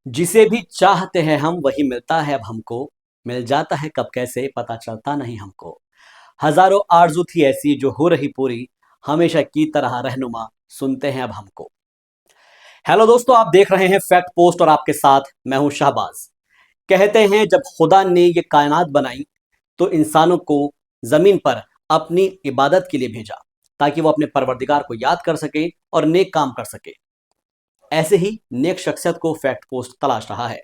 जिसे भी चाहते हैं हम वही मिलता है अब हमको। मिल जाता है कब कैसे पता चलता नहीं हमको। हजारों आरज़ू थी ऐसी जो हो रही पूरी। हमेशा की तरह रहनुमा सुनते हैं अब हमको। हेलो दोस्तों, आप देख रहे हैं फैक्ट पोस्ट और आपके साथ मैं हूं शाहबाज। कहते हैं जब खुदा ने ये कायनात बनाई तो इंसानों को जमीन पर अपनी इबादत के लिए भेजा, ताकि वो अपने परवरदिगार को याद कर सके और नेक काम कर सके। ऐसे ही नेक शख्सियत को फैक्ट पोस्ट तलाश रहा है,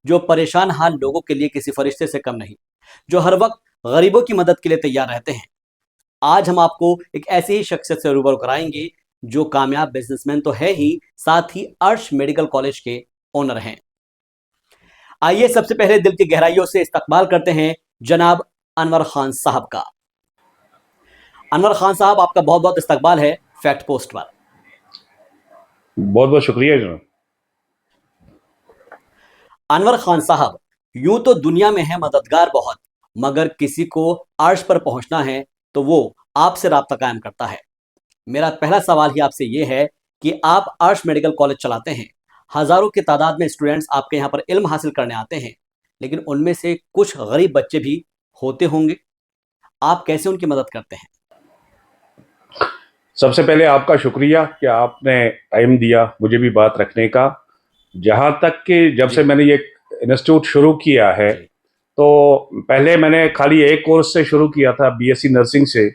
जो परेशान हाल लोगों के लिए किसी फरिश्ते से कम नहीं, जो हर वक्त गरीबों की मदद के लिए तैयार रहते हैं। आज हम आपको एक ऐसी ही शख्सियत से रूबरू कराएंगे, जो कामयाब बिजनेसमैन तो है ही, साथ ही अर्श मेडिकल कॉलेज के ओनर हैं। आइए सबसे पहले दिल की गहराइयों से इस्तकबाल करते हैं जनाब अनवर खान साहब का। अनवर खान साहब, आपका बहुत बहुत इस्तकबाल है फैक्ट पोस्ट पर। बहुत बहुत शुक्रिया जनाब। अनवर खान साहब, यूं तो दुनिया में है मददगार बहुत, मगर किसी को अर्श पर पहुंचना है तो वो आपसे राब्ता कायम करता है। मेरा पहला सवाल ही आपसे ये है कि आप अर्श मेडिकल कॉलेज चलाते हैं। हजारों की तादाद में स्टूडेंट्स आपके यहाँ पर इल्म हासिल करने आते हैं, लेकिन उनमें से कुछ गरीब बच्चे भी होते होंगे। आप कैसे उनकी मदद करते हैं? सबसे पहले आपका शुक्रिया कि आपने टाइम दिया मुझे भी बात रखने का। जहाँ तक कि जब से जी मैंने ये इंस्टीट्यूट शुरू किया है, जी। तो पहले मैंने खाली एक कोर्स से शुरू किया था, बीएससी नर्सिंग से।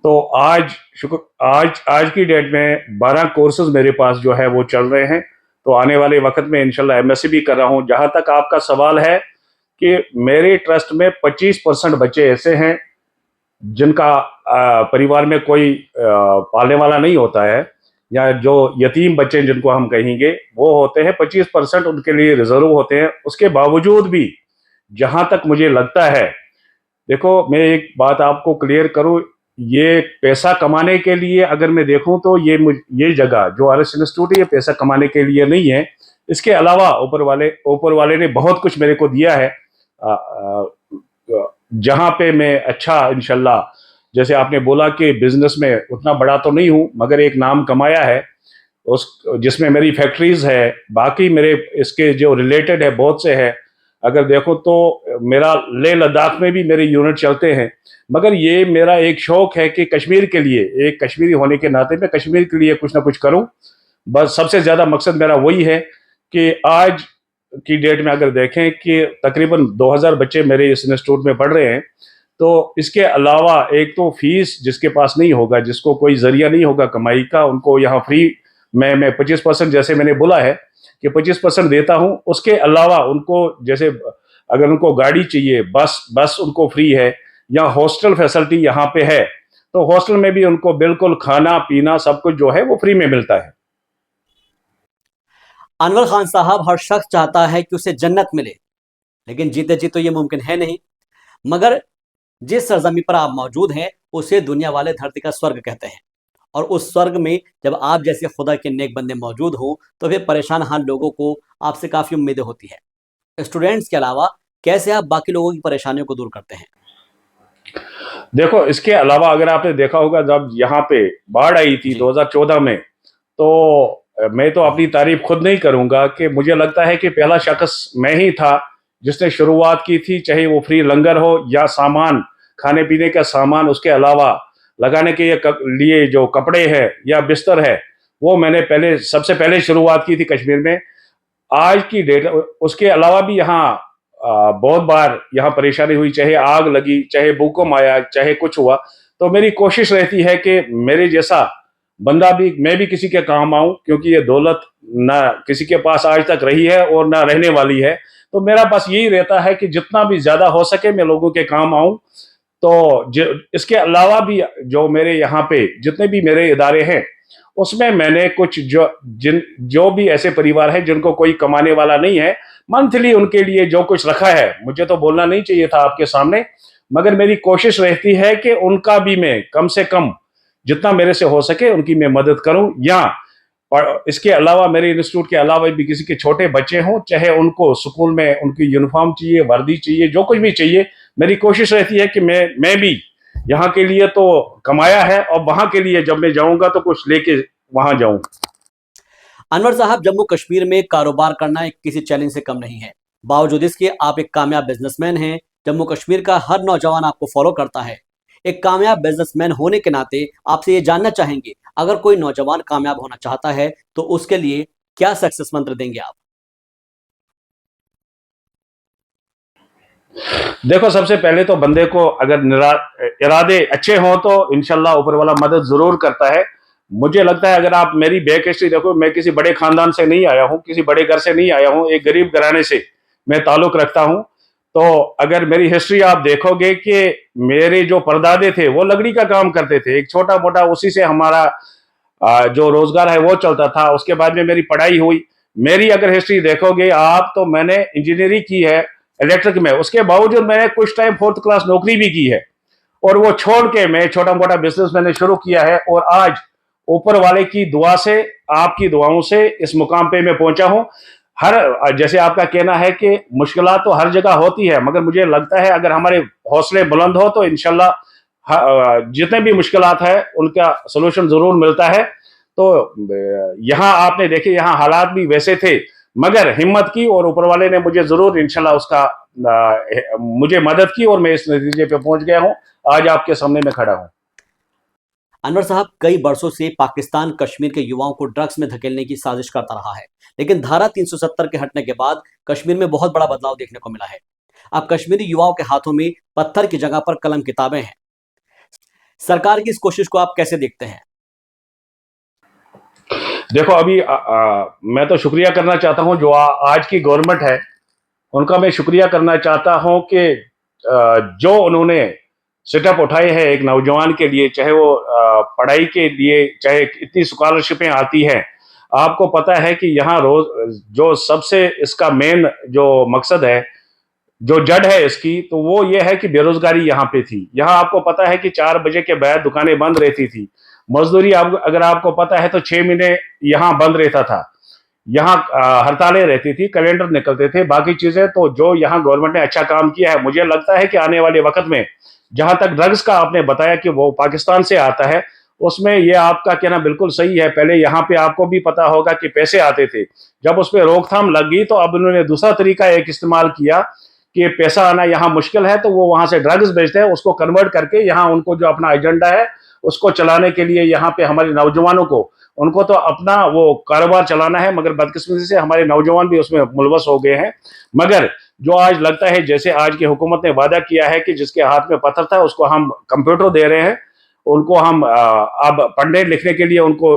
तो आज शुक्र आज आज की डेट में 12 कोर्सेज मेरे पास जो है वो चल रहे हैं। तो आने वाले वक्त में इंशाल्लाह एमएससी भी कर रहा हूँ। जहाँ तक आपका सवाल है कि मेरे ट्रस्ट में 25% बच्चे ऐसे हैं जिनका परिवार में कोई पालने वाला नहीं होता है, या जो यतीम बच्चे जिनको हम कहेंगे वो होते हैं। 25% उनके लिए रिजर्व होते हैं। उसके बावजूद भी जहां तक मुझे लगता है, देखो मैं एक बात आपको क्लियर करूं, ये पैसा कमाने के लिए अगर मैं देखूं तो ये जगह जो आर एस इंस्टीट्यूट है, ये पैसा कमाने के लिए नहीं है। इसके अलावा ऊपर वाले ने बहुत कुछ मेरे को दिया है। जहां पे मैं अच्छा इंशाल्लाह, जैसे आपने बोला कि बिजनेस में उतना बड़ा तो नहीं हूं, मगर एक नाम कमाया है उस जिसमें मेरी फैक्ट्रीज है। बाकी मेरे इसके जो रिलेटेड है बहुत से है। अगर देखो तो मेरा लेह लद्दाख में भी मेरे यूनिट चलते हैं। मगर ये मेरा एक शौक है कि कश्मीर के लिए, एक कश्मीरी होने के नाते मैं कश्मीर के लिए कुछ ना कुछ करूं। बस सबसे ज्यादा मकसद मेरा वही है कि आज की डेट में अगर देखें कि तकरीबन 2000 बच्चे मेरे इस इंस्टीट्यूट में पढ़ रहे हैं। तो इसके अलावा एक तो फीस जिसके पास नहीं होगा, जिसको कोई जरिया नहीं होगा कमाई का, उनको यहाँ फ्री मैं 25% जैसे मैंने बोला है कि 25% देता हूँ। उसके अलावा उनको जैसे अगर उनको गाड़ी चाहिए, बस बस उनको फ्री है, या हॉस्टल फैसिलिटी यहाँ पे है, तो हॉस्टल में भी उनको बिल्कुल खाना पीना सब कुछ जो है वो फ्री में मिलता है। अनवर खान साहब, हर शख्स चाहता है कि उसे जन्नत मिले, लेकिन जीते जी तो ये मुमकिन है नहीं। मगर जिस सरजमी पर आप मौजूद हैं उसे दुनिया वाले धरती का स्वर्ग कहते हैं। और उस स्वर्ग में जब आप जैसे खुदा के नेक बंदे मौजूद हों तो फिर परेशान हाल लोगों को आपसे काफ़ी उम्मीदें होती है। स्टूडेंट्स के अलावा कैसे आप बाकी लोगों की परेशानियों को दूर करते हैं? देखो, इसके अलावा अगर आपने देखा होगा, जब यहाँ पे बाढ़ आई थी जी 2014 में, तो मैं तो अपनी तारीफ खुद नहीं करूंगा कि मुझे लगता है कि पहला शख्स मैं ही था जिसने शुरुआत की थी। चाहे वो फ्री लंगर हो या सामान, खाने पीने का सामान, उसके अलावा लगाने के लिए जो कपड़े हैं या बिस्तर है, वो मैंने पहले सबसे पहले शुरुआत की थी कश्मीर में। आज की डेट उसके अलावा भी यहाँ बहुत बार यहाँ परेशानी हुई, चाहे आग लगी, चाहे भूकंप आया, चाहे कुछ हुआ। तो मेरी कोशिश रहती है कि मेरे जैसा बंदा भी, मैं भी किसी के काम आऊं, क्योंकि ये दौलत ना किसी के पास आज तक रही है और ना रहने वाली है। तो मेरा बस यही रहता है कि जितना भी ज्यादा हो सके मैं लोगों के काम आऊं। तो इसके अलावा भी जो मेरे यहाँ पे जितने भी मेरे इदारे हैं, उसमें मैंने कुछ जो भी ऐसे परिवार हैं जिनको कोई कमाने वाला नहीं है, मंथली उनके लिए जो कुछ रखा है, मुझे तो बोलना नहीं चाहिए था आपके सामने, मगर मेरी कोशिश रहती है कि उनका भी मैं कम से कम जितना मेरे से हो सके उनकी मैं मदद करूं। या और इसके अलावा मेरे इंस्टीट्यूट के अलावा भी किसी के छोटे बच्चे हों, चाहे उनको स्कूल में उनकी यूनिफॉर्म चाहिए, वर्दी चाहिए, जो कुछ भी चाहिए, मेरी कोशिश रहती है कि मैं भी यहाँ के लिए तो कमाया है और वहां के लिए जब मैं जाऊंगा तो कुछ लेके वहां जाऊं। अनवर साहब, जम्मू कश्मीर में कारोबार करना एक किसी चैलेंज से कम नहीं है। बावजूद इसके आप एक कामयाब बिजनेसमैन हैं। जम्मू कश्मीर का हर नौजवान आपको फॉलो करता है। एक कामयाब बिजनेसमैन होने के नाते आपसे ये जानना चाहेंगे, अगर कोई नौजवान कामयाब होना चाहता है तो उसके लिए क्या सक्सेस मंत्र देंगे आप? देखो, सबसे पहले तो बंदे को अगर इरादे अच्छे हों तो इंशाल्लाह ऊपर वाला मदद जरूर करता है। मुझे लगता है, अगर आप मेरी बैक हिस्ट्री देखो, मैं किसी बड़े खानदान से नहीं आया हूं, किसी बड़े घर से नहीं आया हूं, एक गरीब घराने से मैं ताल्लुक रखता हूं। तो अगर मेरी हिस्ट्री आप देखोगे कि मेरे जो परदादे थे वो लकड़ी का काम करते थे, एक छोटा मोटा उसी से हमारा जो रोजगार है वो चलता था। उसके बाद में मेरी पढ़ाई हुई। मेरी अगर हिस्ट्री देखोगे आप तो मैंने इंजीनियरिंग की है इलेक्ट्रिक में, उसके बावजूद मैंने कुछ टाइम 4th क्लास नौकरी भी की है, और वो छोड़ के मैं छोटा मोटा बिजनेस मैंने शुरू किया है। और आज ऊपर वाले की दुआ से, आपकी दुआओं से इस मुकाम पे मैं पहुंचा हूं। हर जैसे आपका कहना है कि मुश्किलात तो हर जगह होती है, मगर मुझे लगता है अगर हमारे हौसले बुलंद हो तो इंशाल्लाह जितने भी मुश्किलात है उनका सलूशन जरूर मिलता है। तो यहाँ आपने देखे, यहाँ हालात भी वैसे थे, मगर हिम्मत की और ऊपर वाले ने मुझे जरूर इंशाल्लाह उसका मुझे मदद की और मैं इस नतीजे पे पहुंच गया हूं। आज आपके सामने मैं खड़ा हूं। अनवर साहब, कई वर्षों से पाकिस्तान कश्मीर के युवाओं को ड्रग्स में धकेलने की साजिश करता रहा है, लेकिन धारा 370 के हटने के बाद कश्मीर में बहुत बड़ा बदलाव देखने को मिला है। अब कश्मीरी युवाओं के हाथों में पत्थर की जगह पर कलम किताबें हैं। सरकार की इस कोशिश को आप कैसे देखते हैं? देखो, अभी मैं तो शुक्रिया करना चाहता हूं जो आज की गवर्नमेंट है उनका मैं शुक्रिया करना चाहता हूं कि जो उन्होंने सेटअप उठाए हैं एक नौजवान के लिए, चाहे वो पढ़ाई के लिए, चाहे इतनी स्कॉलरशिपें आती हैं। आपको पता है कि यहाँ रोज जो सबसे इसका मेन जो मकसद है, जो जड़ है इसकी, तो वो ये है कि बेरोजगारी यहाँ पे थी। यहाँ आपको पता है कि 4 बजे के बाद दुकानें बंद रहती थी। मजदूरी अगर आपको पता है तो 6 महीने यहाँ बंद रहता था। यहाँ हड़तालें रहती थी, कैलेंडर निकलते थे, बाकी चीजें। तो जो यहाँ गवर्नमेंट ने अच्छा काम किया है, मुझे लगता है कि आने वाले वक्त में, जहां तक ड्रग्स का आपने बताया कि वो पाकिस्तान से आता है, उसमें ये आपका कहना बिल्कुल सही है। पहले यहाँ पे आपको भी पता होगा कि पैसे आते थे, जब उस पर रोकथाम लग गई तो अब उन्होंने दूसरा तरीका एक इस्तेमाल किया कि पैसा आना यहाँ मुश्किल है, तो वो वहां से ड्रग्स बेचते हैं, उसको कन्वर्ट करके यहाँ उनको जो अपना एजेंडा है उसको चलाने के लिए यहाँ पे हमारे नौजवानों को, उनको तो अपना वो कारोबार चलाना है, मगर बदकिस्मती से हमारे नौजवान भी उसमें मुलवस हो गए हैं। मगर जो आज लगता है, जैसे आज की हुकूमत ने वादा किया है कि जिसके हाथ में पत्थर था उसको हम कंप्यूटर दे रहे हैं, उनको हम अब पढ़ने लिखने के लिए उनको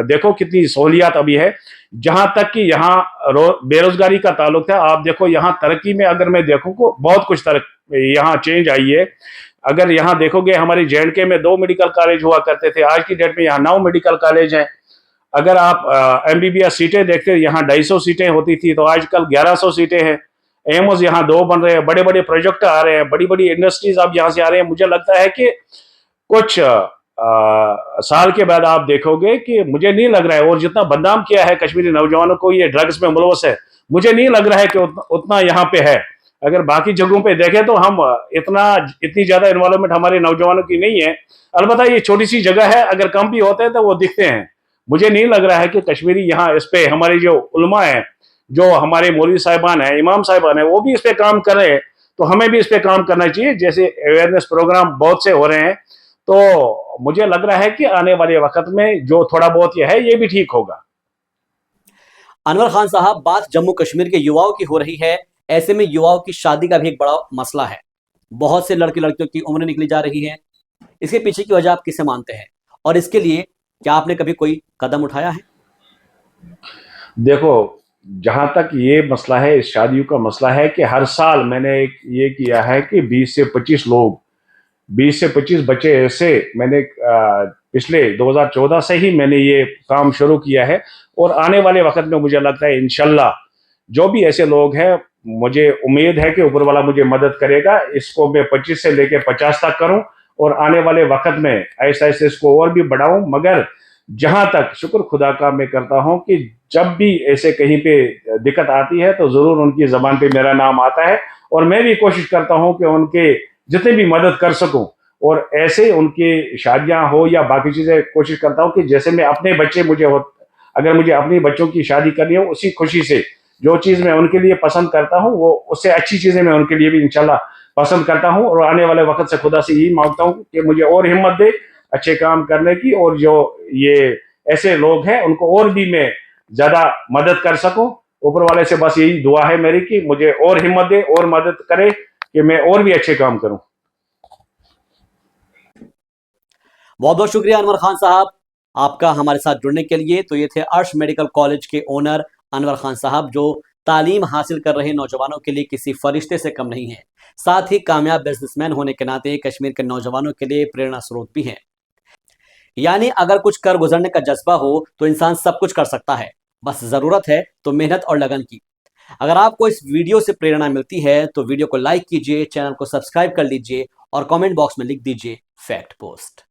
देखो कितनी सहूलियात अभी है। जहां तक कि यहाँ बेरोजगारी का ताल्लुक था, आप देखो यहाँ तरक्की में अगर मैं देखूं को बहुत कुछ यहाँ चेंज आई है। अगर यहाँ देखोगे, हमारे JNK में 2 मेडिकल कॉलेज हुआ करते थे, आज की डेट में यहाँ 9 मेडिकल कॉलेज हैं। अगर आप MBBS सीटें देखते हैं, यहाँ 250 सीटें होती थी, तो आजकल 1100 सीटें हैं। एम्स यहाँ 2 बन रहे हैं, बड़े बड़े प्रोजेक्ट आ रहे हैं, बड़ी बड़ी इंडस्ट्रीज अब यहाँ से आ रहे हैं। मुझे लगता है कि कुछ साल के बाद आप देखोगे कि मुझे नहीं लग रहा है, और जितना बदनाम किया है कश्मीरी नौजवानों को ये ड्रग्स में मुलवस है, मुझे नहीं लग रहा है कि उतना यहाँ पे है। अगर बाकी जगहों पे देखें तो हम इतनी ज्यादा इन्वॉल्वमेंट हमारे नौजवानों की नहीं है। अलबत्ता ये छोटी सी जगह है, अगर कम भी होते हैं तो वो दिखते हैं। मुझे नहीं लग रहा है कि कश्मीरी यहाँ इस पे, हमारे जो उलमा है, जो हमारे मौलवी साहिबान है, इमाम साहिबान है, वो भी इस पे काम कर रहे हैं। तो हमें भी इस पे काम करना चाहिए। जैसे अवेयरनेस प्रोग्राम बहुत से हो रहे हैं, तो मुझे लग रहा है कि आने वाले वक्त में जो थोड़ा बहुत ये है ये भी ठीक होगा। अनवर खान साहब, बात जम्मू कश्मीर के युवाओं की हो रही है। ऐसे में युवाओं की शादी का भी एक बड़ा मसला है। बहुत से लड़के लड़कियों की उम्र निकली जा रही है। इसके पीछे की वजह आप किसे मानते हैं, और इसके लिए क्या आपने कभी कोई कदम उठाया है? देखो, जहां तक ये मसला है, इस शादियों का मसला है कि हर साल मैंने ये किया है कि 20 से 25 बच्चे ऐसे मैंने पिछले 2014 से ही मैंने ये काम शुरू किया है। और आने वाले वक्त में मुझे लगता है इंशाल्लाह जो भी ऐसे लोग हैं, मुझे उम्मीद है कि ऊपर वाला मुझे मदद करेगा। इसको मैं 25 से लेकर 50 तक करूं, और आने वाले वक्त में ऐसा ऐसे इसको और भी बढ़ाऊं। मगर जहां तक शुक्र खुदा का मैं करता हूं कि जब भी ऐसे कहीं पे दिक्कत आती है तो जरूर उनकी जबान पे मेरा नाम आता है, और मैं भी कोशिश करता हूं कि उनके जितने भी मदद कर सकूं, और ऐसे उनकी शादियां हो या बाकी चीजें, कोशिश करता हूं कि जैसे मैं अपने बच्चे मुझे अगर मुझे अपने बच्चों की शादी करनी हो, उसी खुशी से जो चीज़ मैं उनके लिए पसंद करता हूँ, वो उससे अच्छी चीज़ें मैं उनके लिए भी इंशाल्लाह पसंद करता हूँ। और आने वाले वक्त से खुदा से यही मांगता हूँ कि मुझे और हिम्मत दे अच्छे काम करने की, और जो ये ऐसे लोग हैं उनको और भी मैं ज़्यादा मदद कर सकूँ। ऊपर वाले से बस यही दुआ है मेरी कि मुझे और हिम्मत दे और मदद करे कि मैं और भी अच्छे काम करूँ। बहुत बहुत शुक्रिया अनवर खान साहब आपका हमारे साथ जुड़ने के लिए। तो ये थे अर्श मेडिकल कॉलेज के ओनर अनवर खान साहब, जो तालीम हासिल कर रहे नौजवानों के लिए किसी फरिश्ते से कम नहीं है, साथ ही कामयाब बिजनेसमैन होने के नाते कश्मीर के नौजवानों के लिए प्रेरणा स्रोत भी हैं। यानी अगर कुछ कर गुजरने का जज्बा हो तो इंसान सब कुछ कर सकता है, बस जरूरत है तो मेहनत और लगन की। अगर आपको इस वीडियो से प्रेरणा मिलती है तो वीडियो को लाइक कीजिए, चैनल को सब्सक्राइब कर लीजिए और कमेंट बॉक्स में लिख दीजिए फैक्ट पोस्ट।